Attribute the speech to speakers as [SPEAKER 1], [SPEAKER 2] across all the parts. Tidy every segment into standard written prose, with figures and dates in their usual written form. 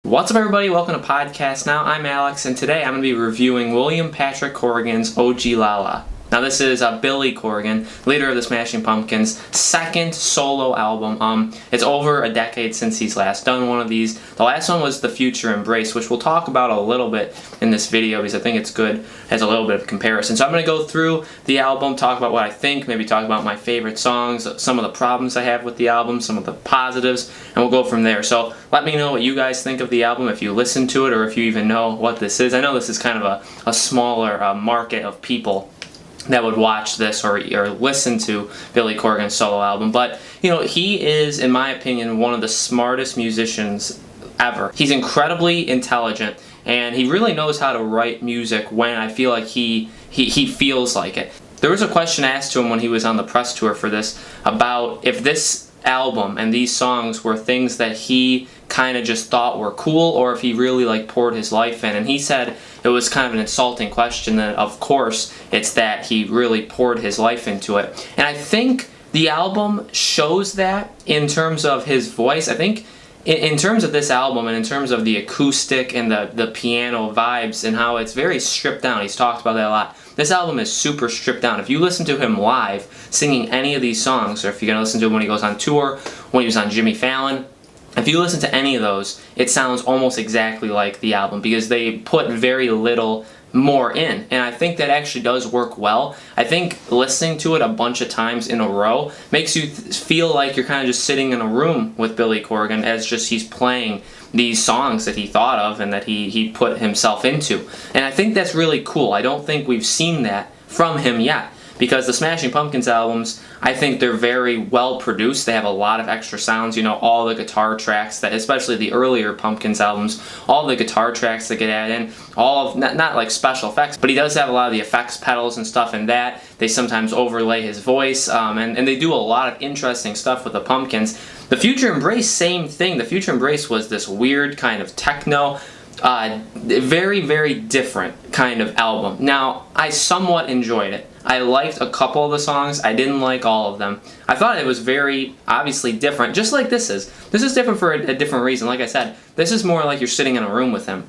[SPEAKER 1] What's up, everybody? Welcome to Podcast Now. I'm Alex, and today I'm going to be reviewing William Patrick Corgan's Ogilala. Now, this is Billy Corgan, leader of the Smashing Pumpkins' second solo album. It's over a decade since he's last done one of these. The last one was The Future Embrace, which we'll talk about a little bit in this video because I think it's good as a little bit of comparison. So I'm going to go through the album, talk about what I think, maybe talk about my favorite songs, some of the problems I have with the album, some of the positives, and we'll go from there. So let me know what you guys think of the album, if you listen to it or if you even know what this is. I know this is kind of a smaller market of people that would watch this or listen to Billy Corgan's solo album. But, you know, he is, in my opinion, one of the smartest musicians ever. He's incredibly intelligent, and he really knows how to write music when I feel like he feels like it. There was a question asked to him when he was on the press tour for this about if this album and these songs were things that he kind of just thought were cool or if he really poured his life in, and he said it was kind of an insulting question, that of course it's that he really poured his life into it. And I think the album shows that in terms of his voice. I think in terms of this album and in terms of the acoustic and the piano vibes and how it's very stripped down, he's talked about that a lot. This album is super stripped down. If you listen to him live singing any of these songs, or if you're going to listen to him when he goes on tour, when he was on Jimmy Fallon, if you listen to any of those, it sounds almost exactly like the album because they put very little more in, and I think that actually does work well. I think listening to it a bunch of times in a row makes you feel like you're kind of just sitting in a room with Billy Corgan as just he's playing these songs that he thought of and that he put himself into. And I think that's really cool. I don't think we've seen that from him yet, because the Smashing Pumpkins albums, I think they're very well produced. They have a lot of extra sounds, you know, all the guitar tracks, that, especially the earlier Pumpkins albums, all the guitar tracks that get added in, all of, not like special effects, but he does have a lot of the effects pedals and stuff in that. They sometimes overlay his voice, and they do a lot of interesting stuff with the Pumpkins. The Future Embrace, same thing. The Future Embrace was this weird kind of techno, very, very different kind of album. Now, I somewhat enjoyed it. I liked a couple of the songs. I didn't like all of them. I thought it was very obviously different, just like this is. This is different for a different reason. Like I said, this is more like you're sitting in a room with him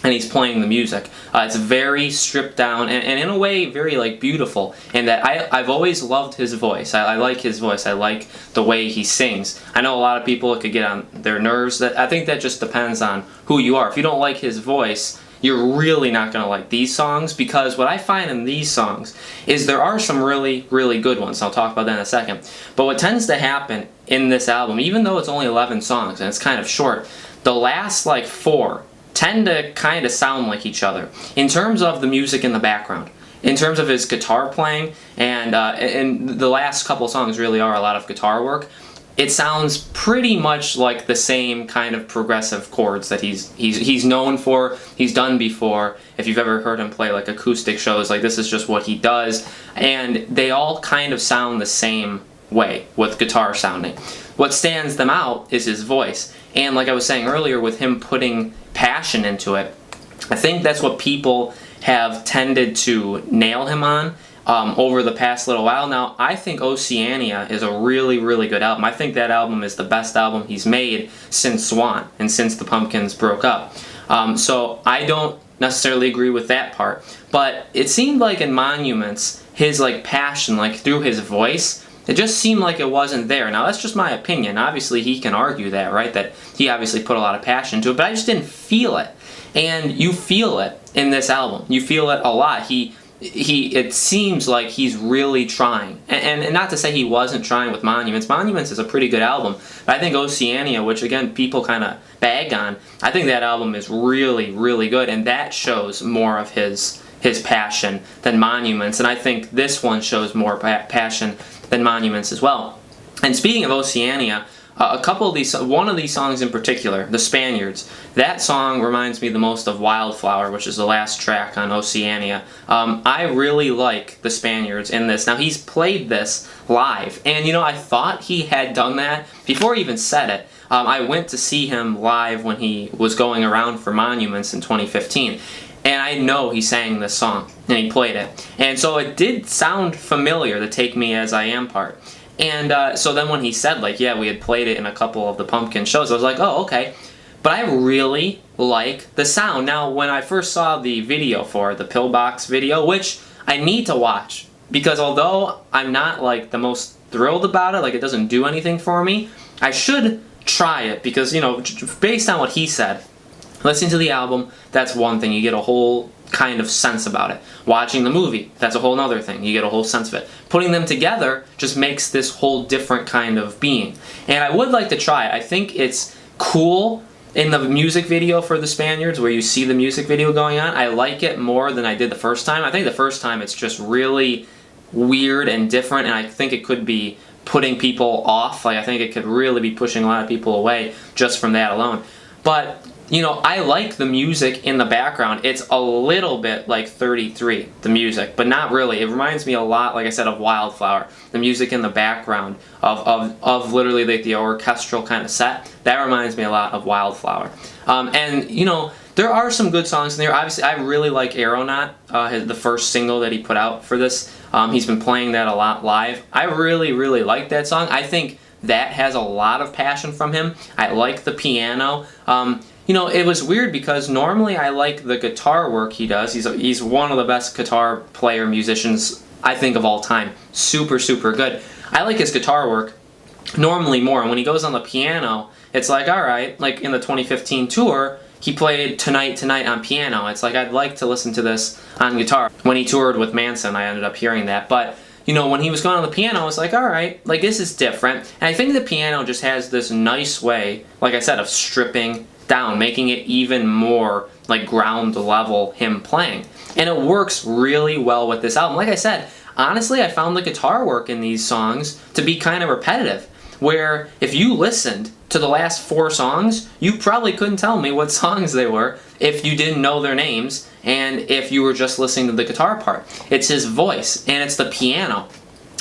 [SPEAKER 1] and he's playing the music. It's very stripped down and in a way very beautiful, and that I've always loved his voice. I like his voice. I like the way he sings. I know a lot of people, it could get on their nerves. I think that just depends on who you are. If you don't like his voice, you're really not going to like these songs, because what I find in these songs is there are some really, really good ones. I'll talk about that in a second. But what tends to happen in this album, even though it's only 11 songs and it's kind of short, the last 4 tend to kind of sound like each other in terms of the music in the background, in terms of his guitar playing, and the last couple songs really are a lot of guitar work. It sounds pretty much like the same kind of progressive chords that he's known for, he's done before. If you've ever heard him play acoustic shows, this is just what he does, and they all kind of sound the same way with guitar sounding. What stands them out is his voice, and like I was saying earlier, with him putting passion into it, I think that's what people have tended to nail him on over the past little while. Now, I think Oceania is a really, really good album. I think that album is the best album he's made since Swan and since the Pumpkins broke up. So I don't necessarily agree with that part, but it seemed like in Monuments, his passion, through his voice, it just seemed like it wasn't there. Now, that's just my opinion. Obviously, he can argue that, right? That he obviously put a lot of passion into it, but I just didn't feel it. And you feel it in this album. You feel it a lot. It seems like he's really trying. And not to say he wasn't trying with Monuments. Monuments is a pretty good album. But I think Oceania, which again people kind of bag on, I think that album is really, really good. And that shows more of his passion than Monuments. And I think this one shows more passion than Monuments as well. And speaking of Oceania, one of these songs in particular, The Spaniards, that song reminds me the most of Wildflower, which is the last track on Oceania. I really like The Spaniards in this. Now, he's played this live, and I thought he had done that before he even said it. I went to see him live when he was going around for Monuments in 2015. And I know he sang this song, and he played it. And so it did sound familiar, the Take Me As I Am part. And so then when he said, yeah, we had played it in a couple of the Pumpkin shows, I was like, oh, okay. but I really like the sound. Now, when I first saw the video for it, the Pillbox video, which I need to watch, because although I'm not like the most thrilled about it, like it doesn't do anything for me, I should try it because, you know, based on what he said, listening to the album, that's one thing. You get a whole kind of sense about it. Watching the movie, that's a whole other thing. You get a whole sense of it. Putting them together just makes this whole different kind of being. And I would like to try it. I think it's cool in the music video for the Spaniards, where you see the music video going on. I like it more than I did the first time. I think the first time it's just really weird and different, and I think it could be putting people off. Like, I think it could really be pushing a lot of people away just from that alone. But, you know, I like the music in the background. It's a little bit like 33, the music, but not really. It reminds me a lot, like I said, of Wildflower. The music in the background of literally like the orchestral kind of set, that reminds me a lot of Wildflower. And, you know, there are some good songs in there. Obviously, I really like Aeronaut, the first single that he put out for this. He's been playing that a lot live. I really, really like that song. I think that has a lot of passion from him. I like the piano. You know, it was weird because normally I like the guitar work he does. He's one of the best guitar player musicians, I think, of all time. Super, super good. I like his guitar work normally more. And when he goes on the piano, it's like, all right, like in the 2015 tour, he played Tonight Tonight on piano. It's like, I'd like to listen to this on guitar. When he toured with Manson, I ended up hearing that. But, you know, when he was going on the piano, I was like, all right, like this is different. And I think the piano just has this nice way, like I said, of stripping down, making it even more like ground level him playing. And it works really well with this album. Like I said, honestly, I found the guitar work in these songs to be kind of repetitive, where if you listened to the last 4 songs, you probably couldn't tell me what songs they were if you didn't know their names and if you were just listening to the guitar part. It's his voice, and it's the piano,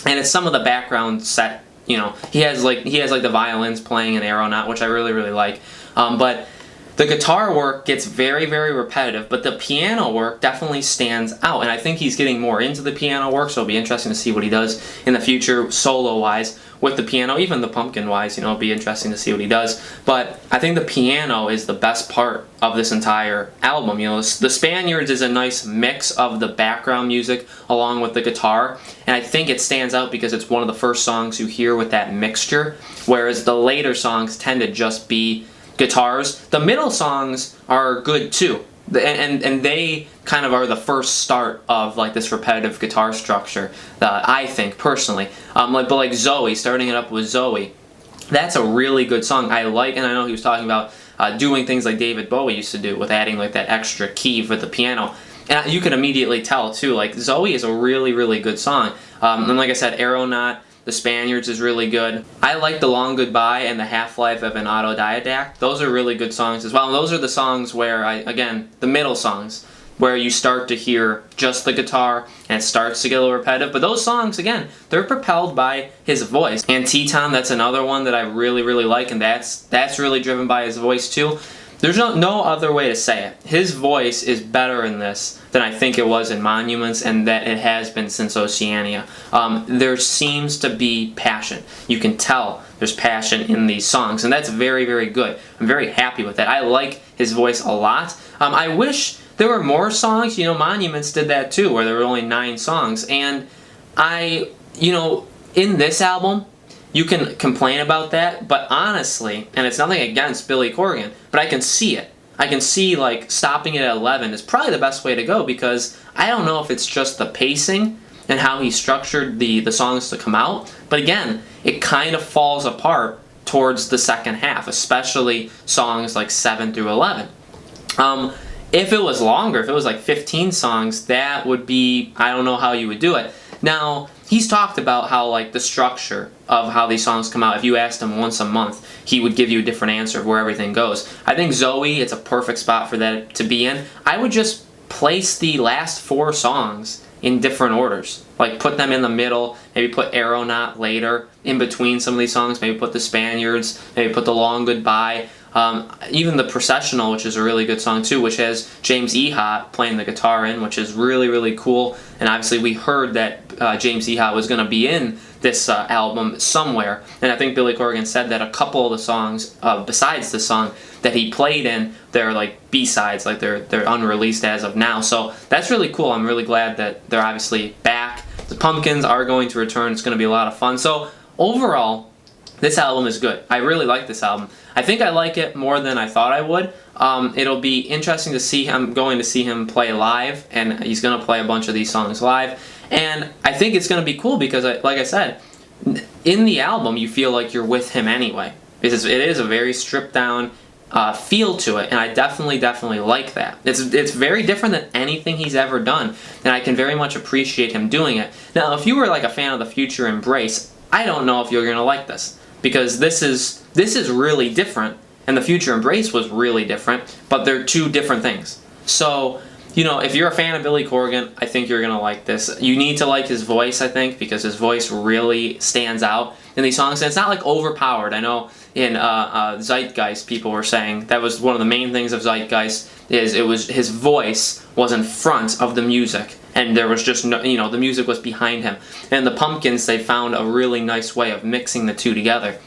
[SPEAKER 1] and it's some of the background set. You know, he has like the violins playing an Aeronaut, which I really, really like. But the guitar work gets very, very repetitive, but the piano work definitely stands out, and I think he's getting more into the piano work, so it'll be interesting to see what he does in the future solo-wise with the piano, even the Pumpkin-wise, you know, it'll be interesting to see what he does. But I think the piano is the best part of this entire album. You know, the Spaniards is a nice mix of the background music along with the guitar, and I think it stands out because it's one of the first songs you hear with that mixture, whereas the later songs tend to just be guitars. The middle songs are good too, and they kind of are the first start of like this repetitive guitar structure, I think personally. But like Zoe, starting it up with Zoe, that's a really good song. I like, and I know he was talking about doing things like David Bowie used to do with adding like that extra key for the piano. And you can immediately tell too, like Zoe is a really, really good song. And like I said, Aeronaut, the Spaniards is really good. I like The Long Goodbye and The Half-Life of an Autodidact. Those are really good songs as well. And those are the songs where again, the middle songs, where you start to hear just the guitar and it starts to get a little repetitive. But those songs, again, they're propelled by his voice. And Teton, that's another one that I really, really like, and that's really driven by his voice too. There's no other way to say it. His voice is better in this than I think it was in Monuments, and that it has been since Oceania. There seems to be passion. You can tell there's passion in these songs, and that's very, very good. I'm very happy with that. I like his voice a lot. I wish there were more songs. You know, Monuments did that too, where there were only 9 songs. And you know, in this album, you can complain about that, but honestly, and it's nothing against Billy Corgan, but I can see it. I can see like stopping it at 11 is probably the best way to go, because I don't know if it's just the pacing and how he structured the songs to come out, but again, it kind of falls apart towards the second half, especially songs like 7 through 11. If it was longer, if it was like 15 songs, that would be, I don't know how you would do it. Now, he's talked about how like the structure of how these songs come out, if you asked him once a month, he would give you a different answer of where everything goes. I think Zoe, it's a perfect spot for that to be in. I would just place the last 4 songs in different orders. Like put them in the middle, maybe put Aeronaut later, in between some of these songs, maybe put the Spaniards, maybe put The Long Goodbye. Even the Processional, which is a really good song too, which has James Ehot playing the guitar in, which is really, really cool. And obviously we heard that James Ehot was going to be in this album somewhere. And I think Billy Corgan said that a couple of the songs, besides the song that he played in, they're like B-sides, like they're unreleased as of now. So that's really cool. I'm really glad that they're obviously back. The Pumpkins are going to return. It's going to be a lot of fun. So overall, this album is good. I really like this album. I think I like it more than I thought I would. It'll be interesting to see. I'm going to see him play live, and he's going to play a bunch of these songs live. And I think it's going to be cool because, like I said, in the album you feel like you're with him anyway. Because it is a very stripped down feel to it, and I definitely like that. It's very different than anything he's ever done, and I can very much appreciate him doing it. Now, if you were like a fan of the Future Embrace, I don't know if you're going to like this, because this is really different, and the Future Embrace was really different, but they're two different things. So, you know, if you're a fan of Billy Corgan, I think you're going to like this. You need to like his voice, I think, because his voice really stands out in these songs, and it's not like overpowered. I know in Zeitgeist people were saying that was one of the main things of Zeitgeist, is it was his voice was in front of the music, and there was just no, you know, the music was behind him. And the Pumpkins, they found a really nice way of mixing the two together.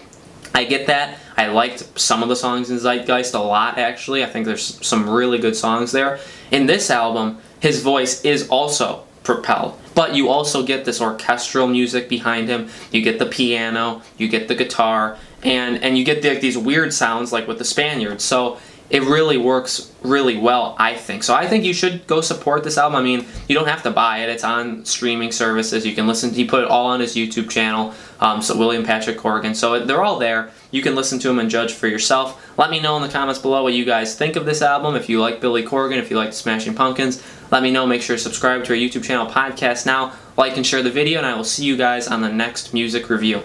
[SPEAKER 1] I get that. I liked some of the songs in Zeitgeist a lot, actually. I think there's some really good songs there. In this album, his voice is also propelled, but you also get this orchestral music behind him. You get the piano, you get the guitar, and you get these weird sounds like with the Spaniards. So it really works really well, I think. So I think you should go support this album. I mean, you don't have to buy it. It's on streaming services. You can listen. He put it all on his YouTube channel, so William Patrick Corgan. So they're all there. You can listen to them and judge for yourself. Let me know in the comments below what you guys think of this album. If you like Billy Corgan, if you like the Smashing Pumpkins, let me know. Make sure to subscribe to our YouTube channel, Podcast Now. Like and share the video, and I will see you guys on the next music review.